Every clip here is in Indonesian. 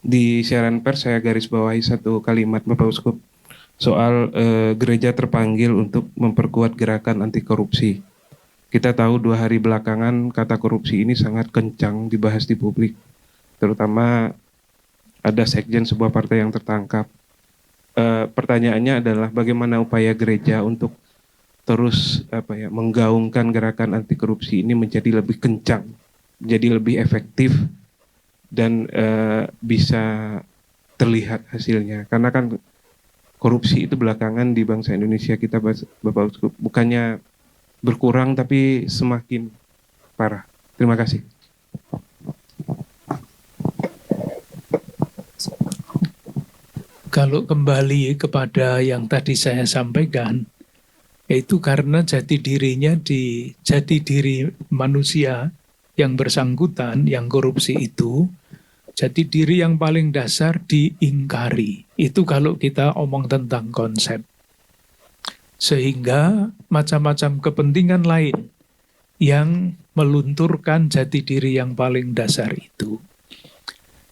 di siaran pers saya garis bawahi satu kalimat Bapak Uskup soal gereja terpanggil untuk memperkuat gerakan anti korupsi. Kita tahu 2 hari belakangan kata korupsi ini sangat kencang dibahas di publik, terutama ada sekjen sebuah partai yang tertangkap. Pertanyaannya adalah bagaimana upaya gereja untuk terus menggaungkan gerakan anti korupsi ini menjadi lebih kencang, menjadi lebih efektif dan bisa terlihat hasilnya. Karena kan korupsi itu belakangan di bangsa Indonesia kita, Bapak Uskup, bukannya berkurang tapi semakin parah. Terima kasih. Kalau kembali kepada yang tadi saya sampaikan, yaitu karena jati diri manusia yang bersangkutan, yang korupsi itu, jati diri yang paling dasar diingkari. Itu kalau kita omong tentang konsep. Sehingga macam-macam kepentingan lain yang melunturkan jati diri yang paling dasar itu.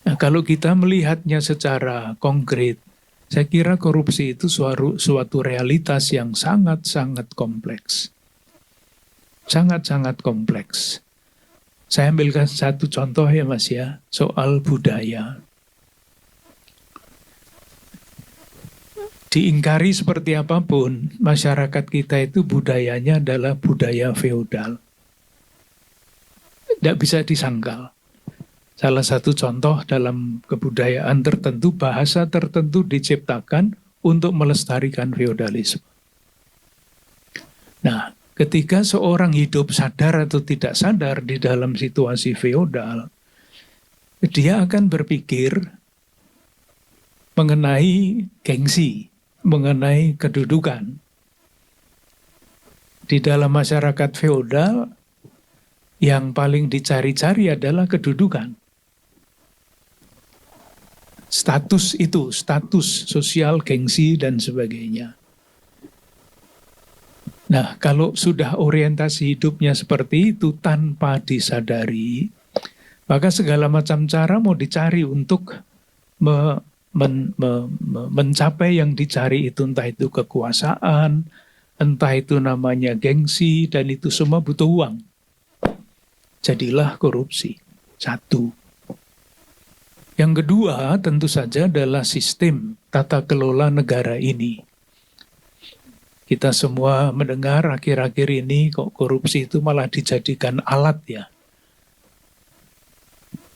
Nah, kalau kita melihatnya secara konkret, saya kira korupsi itu suatu realitas yang sangat-sangat kompleks. Sangat-sangat kompleks. Saya ambilkan satu contoh ya Mas ya, soal budaya. Diingkari seperti apapun, masyarakat kita itu budayanya adalah budaya feodal. Tidak bisa disangkal. Salah satu contoh dalam kebudayaan tertentu, bahasa tertentu diciptakan untuk melestarikan feodalisme. Nah, ketika seorang hidup sadar atau tidak sadar di dalam situasi feodal, dia akan berpikir mengenai gengsi, mengenai kedudukan. Di dalam masyarakat feodal, yang paling dicari-cari adalah kedudukan. Status itu, status sosial, gengsi, dan sebagainya. Nah, kalau sudah orientasi hidupnya seperti itu tanpa disadari, maka segala macam cara mau dicari untuk mencapai yang dicari itu, entah itu kekuasaan, entah itu namanya gengsi, dan itu semua butuh uang. Jadilah korupsi. Satu. Yang kedua tentu saja adalah sistem tata kelola negara ini. Kita semua mendengar akhir-akhir ini kok korupsi itu malah dijadikan alat ya.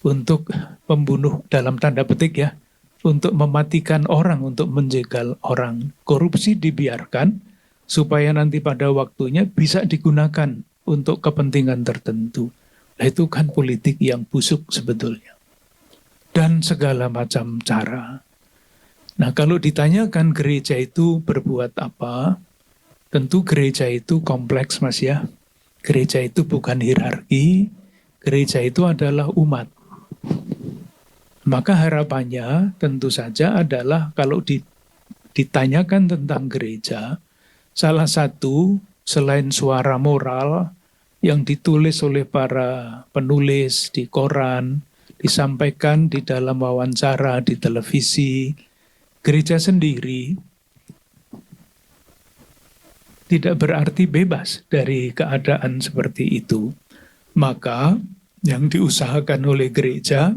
Untuk membunuh dalam tanda petik ya. Untuk mematikan orang, untuk menjegal orang. Korupsi dibiarkan supaya nanti pada waktunya bisa digunakan untuk kepentingan tertentu. Nah, itu kan politik yang busuk sebetulnya. Dan segala macam cara. Nah, kalau ditanyakan gereja itu berbuat apa, tentu gereja itu kompleks Mas ya. Gereja itu bukan hierarki, gereja itu adalah umat. Maka harapannya tentu saja adalah kalau ditanyakan tentang gereja, salah satu selain suara moral yang ditulis oleh para penulis di koran, disampaikan di dalam wawancara di televisi, gereja sendiri tidak berarti bebas dari keadaan seperti itu. Maka yang diusahakan oleh gereja,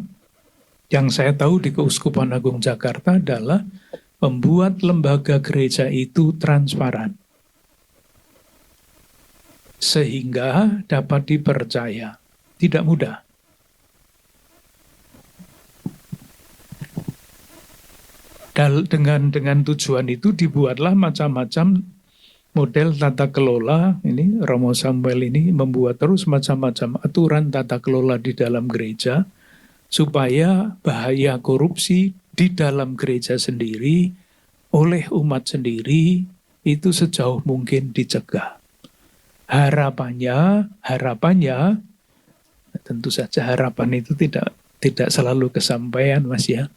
yang saya tahu di Keuskupan Agung Jakarta adalah membuat lembaga gereja itu transparan. Sehingga dapat dipercaya. Tidak mudah. Dengan tujuan itu dibuatlah macam-macam model tata kelola. Ini Romo Samuel ini membuat terus macam-macam aturan tata kelola di dalam gereja supaya bahaya korupsi di dalam gereja sendiri oleh umat sendiri itu sejauh mungkin dicegah. Harapannya tentu saja harapan itu tidak selalu kesampaian Mas ya.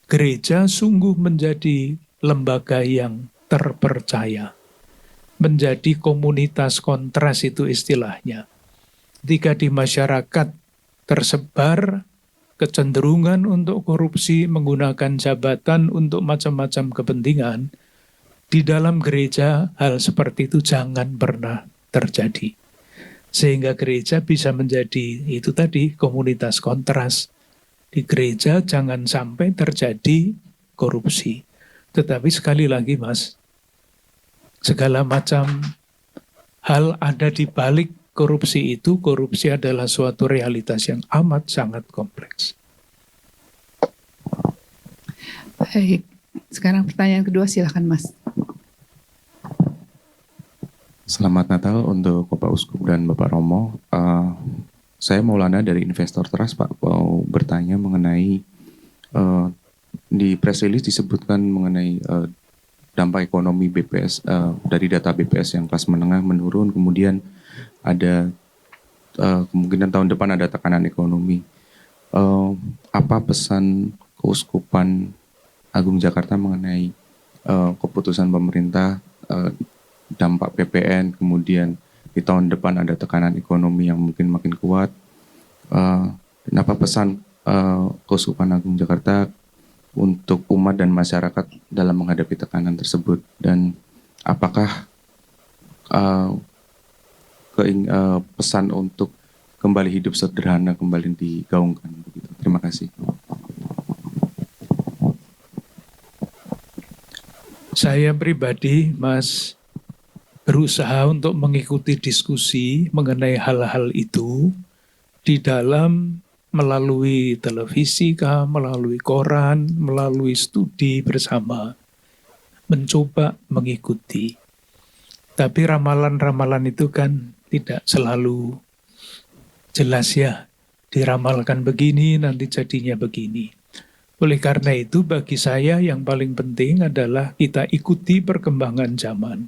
Gereja sungguh menjadi lembaga yang terpercaya. Menjadi komunitas kontras itu istilahnya. Ketika di masyarakat tersebar kecenderungan untuk korupsi, menggunakan jabatan untuk macam-macam kepentingan, di dalam gereja hal seperti itu jangan pernah terjadi. Sehingga gereja bisa menjadi itu tadi komunitas kontras. Di gereja jangan sampai terjadi korupsi. Tetapi sekali lagi Mas, segala macam hal ada di balik korupsi itu. Korupsi adalah suatu realitas yang amat sangat kompleks. Baik, sekarang pertanyaan kedua silakan Mas. Selamat Natal untuk Bapak Uskup dan Bapak Romo. Saya Maulana dari Investor Trust, Pak, mau bertanya mengenai di press release disebutkan mengenai dampak ekonomi BPS dari data BPS yang kelas menengah menurun, kemudian ada kemungkinan tahun depan ada tekanan ekonomi. Apa pesan Keuskupan Agung Jakarta mengenai keputusan pemerintah dampak PPN, kemudian di tahun depan ada tekanan ekonomi yang mungkin makin kuat. Dan apa pesan Keuskupan Agung Jakarta untuk umat dan masyarakat dalam menghadapi tekanan tersebut? Dan apakah pesan untuk kembali hidup sederhana kembali digaungkan? Begitu. Terima kasih. Saya pribadi, Mas, berusaha untuk mengikuti diskusi mengenai hal-hal itu di dalam melalui televisi, melalui koran, melalui studi bersama, mencoba mengikuti. Tapi ramalan-ramalan itu kan tidak selalu jelas ya, diramalkan begini, nanti jadinya begini. Oleh karena itu, bagi saya yang paling penting adalah kita ikuti perkembangan zaman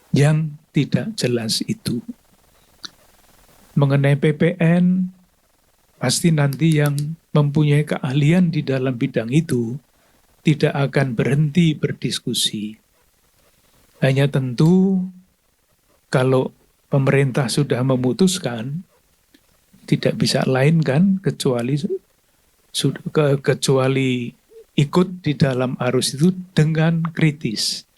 yang tidak jelas itu. Mengenai PPN, pasti nanti yang mempunyai keahlian di dalam bidang itu tidak akan berhenti berdiskusi. Hanya tentu kalau pemerintah sudah memutuskan, tidak bisa lain kan kecuali ikut di dalam arus itu dengan kritis.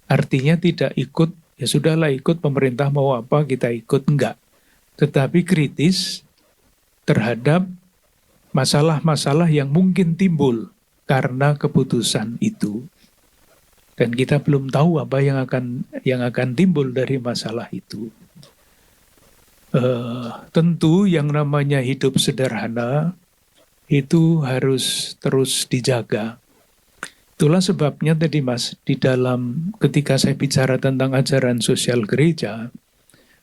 Artinya tidak ikut, ya sudahlah ikut pemerintah mau apa kita ikut, enggak. Tetapi kritis terhadap masalah-masalah yang mungkin timbul karena keputusan itu. Dan kita belum tahu apa yang akan timbul dari masalah itu. Tentu yang namanya hidup sederhana itu harus terus dijaga. Itulah sebabnya tadi Mas, di dalam ketika saya bicara tentang ajaran sosial gereja,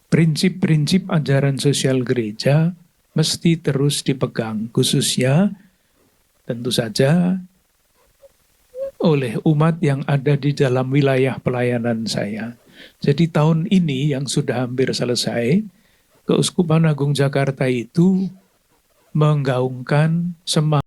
prinsip-prinsip ajaran sosial gereja mesti terus dipegang, khususnya tentu saja oleh umat yang ada di dalam wilayah pelayanan saya. Jadi tahun ini yang sudah hampir selesai, Keuskupan Agung Jakarta itu menggaungkan semangat